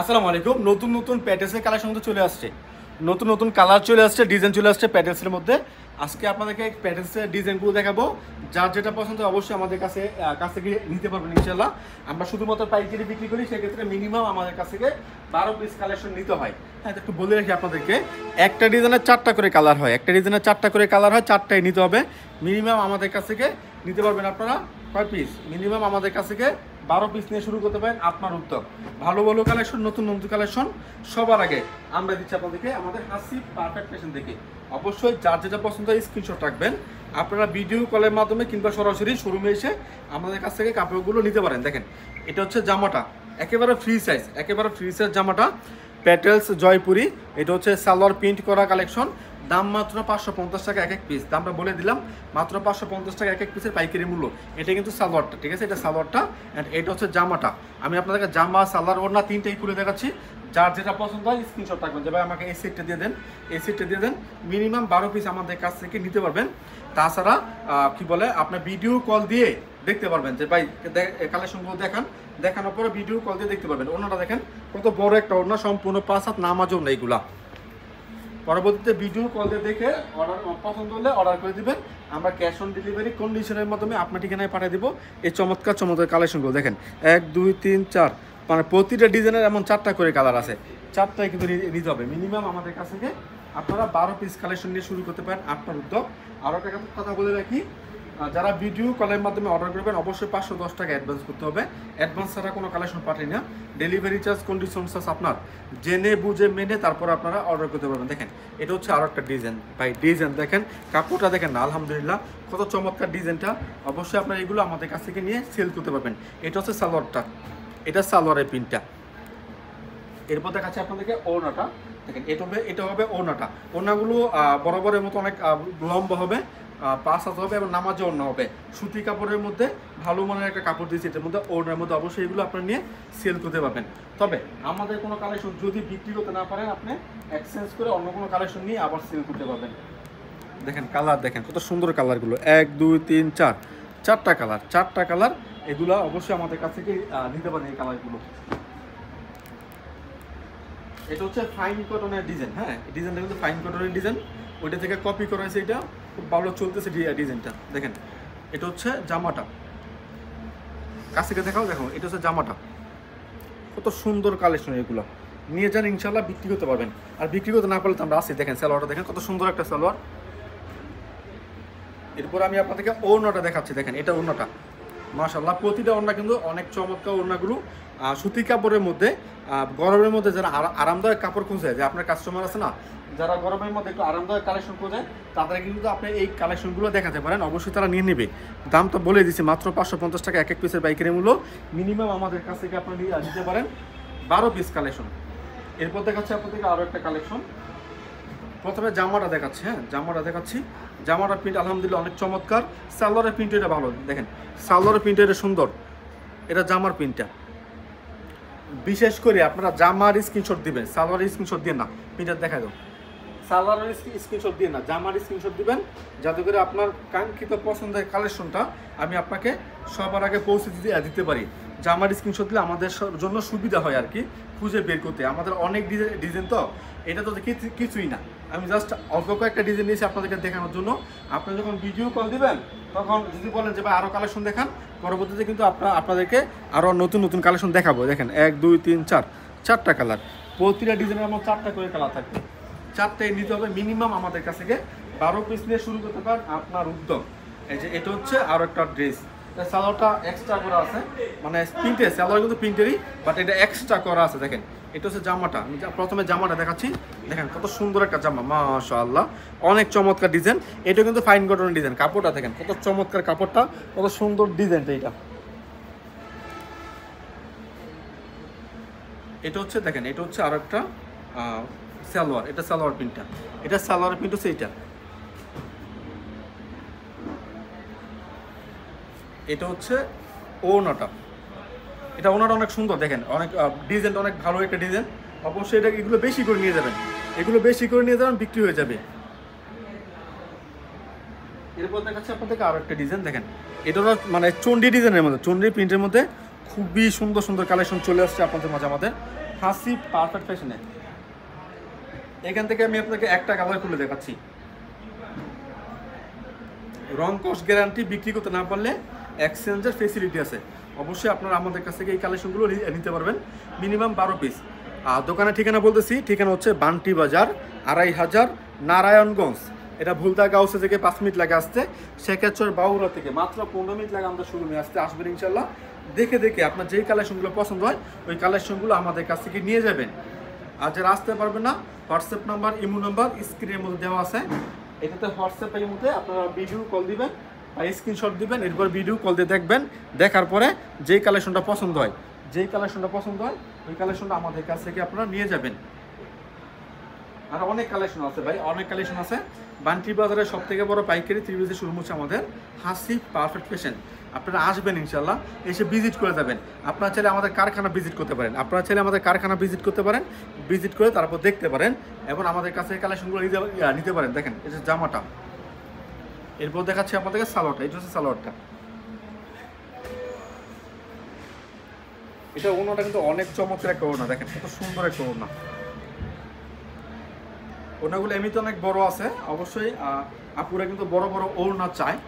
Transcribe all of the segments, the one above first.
আসসালামু আলাইকুম। নতুন নতুন প্যাটেলসের কালেকশন তো চলে আসছে, নতুন নতুন কালার চলে আসছে, ডিজাইন চলে আসছে প্যাটেলসের মধ্যে। আজকে আপনাদেরকে প্যাটেলসের ডিজাইনগুলো দেখাবো। যার যেটা পছন্দ অবশ্যই আমাদের কাছ থেকে নিতে পারবেন ইনশাল্লাহ। আমরা শুধুমাত্র পাইকারি বিক্রি করি, সেক্ষেত্রে মিনিমাম আমাদের কাছ থেকে 12 পিস কালেকশন নিতে হয়। হ্যাঁ, একটু বলে রাখি আপনাদেরকে, একটা ডিজাইনের 4টা করে কালার হয়, একটা ডিজাইনের 4টা করে কালার হয়, 4টাই নিতে হবে। মিনিমাম আমাদের কাছ থেকে নিতে পারবেন আপনারা কয় পিস? মিনিমাম আমাদের কাছ থেকে 12 পিস নিয়ে শুরু করতে পারেন আপনার উদ্যোগ। ভালো ভালো কালেকশন, নতুন নতুন কালেকশন সবার আগে আমরা দিচ্ছি আপনাদেরকে আমাদের হাসিব পারফেক্ট ফ্যাশন থেকে। অবশ্যই যার যেটা পছন্দ হয় স্ক্রিনশট রাখবেন। আপনারা ভিডিও কলের মাধ্যমে কিংবা সরাসরি শোরুমে এসে আমাদের কাছ থেকে কাপড়গুলো নিতে পারেন। দেখেন, এটা হচ্ছে জামাটা, একেবারে ফ্রি সাইজ, একেবারে ফ্রি সাইজ জামাটা, প্যাটেলস জয়পুরি। এটা হচ্ছে সালোয়ার প্রিন্ট করা কালেকশন। দাম মাত্র 550 টাকা এক এক পিস। দামটা বলে দিলাম, মাত্র 550 টাকা এক এক পিসের পাইকারি মূল্য। এটা কিন্তু সালোয়ারটা, ঠিক আছে? এটা সালোয়ারটা, অ্যান্ড এটা হচ্ছে জামাটা। আমি আপনাদেরকে জামা, সালোয়ার, ওড়না তিনটাই খুলে দেখাচ্ছি। যার যেটা পছন্দ হয় স্ক্রিনশট রাখবেন যে ভাই আমাকে এই সেটটা দিয়ে দেন, এই সেটটা দিয়ে দেন। মিনিমাম 12 পিস আমাদের কাছ থেকে নিতে পারবেন। তাছাড়া কি বলে, আপনার ভিডিও কল দিয়ে দেখতে পারবেন যে ভাই কালেকশনগুলো দেখানোর পরে ভিডিও কল দিয়ে দেখতে পারবেন। ওড়নাটা দেখেন কত বড় একটা ওড়না, সম্পূর্ণ 5 হাত নামাজও না এইগুলা। পরবর্তীতে ভিডিও কল দিয়ে দেখে অর্ডার পছন্দ হলে অর্ডার করে দিবেন। আমরা ক্যাশ অন ডেলিভারি কন্ডিশনের মাধ্যমে আপনার ঠিকানায় পাঠিয়ে দেবো। এই চমৎকার চমৎকার কালেকশনগুলো দেখেন, 1 2 3 4, মানে প্রতিটা ডিজাইনের এমন 4টা করে কালার আছে। 4টাই কিন্তু নিতে হবে মিনিমাম আমাদের কাছ থেকে। আপনারা 12 পিস কালেকশন নিয়ে শুরু করতে পারেন আপনার উদ্যোগ। আরও একটা কথা বলে রাখি, যারা ভিডিও কলের মাধ্যমে অর্ডার করবেন অবশ্যই 510 টাকা অ্যাডভান্স করতে হবে। অ্যাডভান্স ছাড়া কোনো কালেকশন পাঠাই না। ডেলিভারি চার্জ, কন্ডিশন চার্জ আপনার জেনে বুঝে মেনে তারপর আপনারা অর্ডার করতে পারবেন। দেখেন, এটা হচ্ছে আরও একটা ডিজাইন। ভাই ডিজাইন দেখেন, কাপড়টা দেখেন না, আলহামদুলিল্লাহ কত চমৎকার ডিজাইনটা। অবশ্যই আপনারা এগুলো আমাদের কাছ থেকে নিয়ে সেল করতে পারবেন। এটা হচ্ছে সালোয়ারটা, এটা সালোয়ারের প্রিন্টটা। এরপর দেখাচ্ছে আপনাদেরকে ওড়নাটা। দেখেন, এটা হবে ওড়নাটা। ওড়নাগুলো বরাবরের মতো অনেক লম্বা হবে, 5 হাত হবে এবং নামাজে ওড়না হবে। সুতি কাপড়ের মধ্যে ভালো মানের একটা কাপড় দিয়েছে এটার মধ্যে, ওড়নার মধ্যে। অবশ্যই এগুলো আপনারা নিয়ে সেল করতে পারবেন। তবে আমাদের কোনো কালেকশন যদি বিক্রি করতে না পারেন, আপনি এক্সচেঞ্জ করে অন্য কোনো কালেকশন নিয়ে আবার সেল করতে পারবেন। দেখেন কালার, দেখেন কত সুন্দর কালারগুলো, 1 2 3 4, 4টা কালার, 4টা কালার। এগুলো অবশ্যই আমাদের কাছ থেকে নিতে পারেন এই কালারগুলো। এটা হচ্ছে ফাইন কটনের ডিজাইন। হ্যাঁ, এই ডিজাইনটা কিন্তু ফাইন কটনের ডিজাইন, ওইটা থেকে কপি করা হয়েছে। এটা খুব ভালো চলতেছে ডিজাইনটা। দেখেন, এটা হচ্ছে জামাটা, কাছ থেকে দেখাও। দেখো, এটা হচ্ছে জামাটা, কত সুন্দর কালেকশন। এগুলো নিয়ে যান, ইনশাল্লাহ বিক্রি করতে পারবেন। আর বিক্রি করতে না পারলে তো আমরা আসি। দেখেন সালোয়ারটা, দেখেন কত সুন্দর একটা সালোয়ার। এরপর আমি আপনাদেরকে ওড়নাটা দেখাচ্ছি। দেখেন, এটা ওড়নাটা মাশাআল্লাহ, প্রতিটা ওড়না কিন্তু অনেক চমৎকার। ওড়নাগুলো সুতি কাপড়ের মধ্যে, গরমের মধ্যে যারা আরামদায়ক কাপড় খুঁজে, যে আপনার কাস্টমার আছে না, যারা গরমের মধ্যে একটু আরামদায়ক কালেকশন খোঁজে, তাদের কিন্তু আপনি এই কালেকশনগুলো দেখাতে পারেন। অবশ্যই তারা নিয়ে নেবে। দাম তো বলে দিচ্ছি, মাত্র 550 টাকা এক এক পিসের পাইকারি মূল্য। মিনিমাম আমাদের কাছ থেকে আপনি নিতে পারেন 12 পিস কালেকশন। এরপর দেখাচ্ছি আপনাদেরকে আরও একটা কালেকশন। প্রথমে জামাটা দেখাচ্ছি। হ্যাঁ, জামাটা দেখাচ্ছি। জামাটার প্রিন্ট আলহামদুলিল্লাহ অনেক চমৎকার। সালোয়ারের প্রিন্ট এটা ভালো, দেখেন সালোয়ারের প্রিন্ট এটা সুন্দর। এটা জামার প্রিন্টটা। বিশেষ করে আপনারা জামার স্ক্রিনশট দিবেন, সালোয়ারের স্ক্রিনশট দিয়ে না। প্রিন্টার দেখা দাও, সালোয়ারের স্ক্রিনশট দিয়ে না, জামার স্ক্রিনশট দিবেন, যাতে করে আপনার কাঙ্ক্ষিত পছন্দের কালেকশনটা আমি আপনাকে সবার আগে পৌঁছে দিতে পারি। জামার স্ক্রিনশট দিলে আমাদের জন্য সুবিধা হয় আর কি, খুঁজে বের করতে। আমাদের অনেক ডিজাইন তো, এটা তো কিছুই না। আমি জাস্ট অল্প কয়েকটা ডিজাইন নিয়েছি আপনাদেরকে দেখানোর জন্য। আপনি যখন ভিডিও কল দিবেন, তখন যদি বলেন যে ভাই আরও কালেকশন দেখান, পরবর্তীতে কিন্তু আপনাদেরকে আরও নতুন নতুন কালেকশন দেখাবো। দেখেন, 1 2 3 4, 4টা কালার। প্রতিটা ডিজাইনের আমার 4টা করে কালার থাকবে। 4টাই নিতে হবে মিনিমাম আমাদের কাছ থেকে। 12 পিস নিয়ে শুরু করতে পারেন আপনার উদ্যোগ। এই যে এটা হচ্ছে আরও একটা ড্রেস, সালোয়ারটা এক্সট্রা করা আছে, মানে প্রিন্টের সালোয়ার কিন্তু প্রিন্টেরই, বাট এটা এক্সট্রা করা আছে। দেখেন, এটা হচ্ছে জামাটা। আমি প্রথমে জামাটা দেখাচ্ছি। দেখেন কত সুন্দর একটা জামা, মাশাআল্লাহ অনেক চমৎকার ডিজাইন। এটা কিন্তু ফাইন কটনের ডিজাইন। কাপড়টা দেখেন কত চমৎকার, কাপড়টা কত সুন্দর, ডিজাইনটা এটা। এটা হচ্ছে দেখেন, এটা হচ্ছে আরো একটা সালোয়ার। এটা সালোয়ার প্রিন্টটা, এটা সালোয়ার প্রিন্ট হচ্ছে এইটা। এটা হচ্ছে ওড়নাটা। এটা ওড়নাটা অনেক সুন্দর। দেখেন, অনেক ডিজাইনটা অনেক ভালো একটা ডিজাইন। অবশ্যই এগুলো বেশি করে নিয়ে যাবেন, এগুলো বেশি করে নিয়ে যাবেন, বিক্রি হয়ে যাবে। এরপর দেখাচ্ছে আপনাদেরকে আরো একটা ডিজাইন। দেখেন, এটা মানে চন্ডী ডিজাইনের মধ্যে, চন্ডী প্রিন্টের মধ্যে খুবই সুন্দর সুন্দর কালেকশন চলে আসছে আপনাদের মাঝে। আমাদের হাসি পারফেক্ট ফ্যাশনে। এখান থেকে আমি আপনাকে একটা কালার খুলে দেখাচ্ছি। রং কস্ট গ্যারান্টি, বিক্রি করতে না পারলে এক্সচেঞ্জের ফেসিলিটি আছে। অবশ্যই আপনারা আমাদের কাছ থেকে এই কালেকশনগুলো নিতে পারবেন, মিনিমাম 12 পিস। আর দোকানের ঠিকানা বলতেছি, ঠিকানা হচ্ছে বান্টি বাজার 2500 নারায়ণগঞ্জ। এটা ভুলতা গাউসে থেকে 5 মিনিট লাগে আসতে, শেখাচর বাউরা থেকে মাত্র 15 মিনিট লাগে আমাদের শোরুমে আসতে। আসবেন ইনশাল্লাহ, দেখে দেখে আপনার যেই কালেকশনগুলো পছন্দ হয় ওই কালেকশনগুলো আমাদের কাছ থেকে নিয়ে যাবেন। আর যারা আসতে পারবেন না, হোয়াটসঅ্যাপ নাম্বার, ইমো নাম্বার স্ক্রিনের মধ্যে দেওয়া আছে। এটাতে হোয়াটসঅ্যাপ এর মধ্যে আপনারা ভিডিও কল দিবেন বা স্ক্রিনশট দিবেন, এরপর ভিডিও কল দিয়ে দেখবেন। দেখার পরে যেই কালেকশনটা পছন্দ হয় ওই কালেকশনটা আমাদের কাছ থেকে আপনারা নিয়ে যাবেন। আর অনেক কালেকশন আছে ভাই, অনেক কালেকশন আছে। বান্টি বাজারের সব থেকে বড় পাইকারি ত্রিভুজের শোরুম হচ্ছে আমাদের হাসি পারফেক্ট ফ্যাশন। আপনারা আসবেন ইনশাল্লাহ, এসে ভিজিট করে যাবেন। আপনারা চাইলে আমাদের কারখানা ভিজিট করতে পারেন, ভিজিট করে তারপর দেখতে পারেন এবং আমাদের কাছে কালেকশনগুলো নিতে পারেন। দেখেন এই যে জামাটা, এরপর দেখাচ্ছি আপনাদেরকে সালোয়ারটা। এটা হচ্ছে সালোয়ারটা, এটা ওড়নাটা কিন্তু অনেক চমৎকার একটা ওড়না। দেখেন কত সুন্দর একটা ওড়না। ওড়নাগুলো এমনিতে অনেক বড় আছে, অবশ্যই আপুরা কিন্তু বড় বড় ওড়না চায়,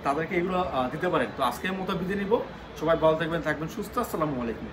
তাদেরকে এগুলো দিতে পারেন। তো আজকের মতো বিদায় নিব। সবাই ভালো থাকবেন সুস্থ। আসসালামু আলাইকুম।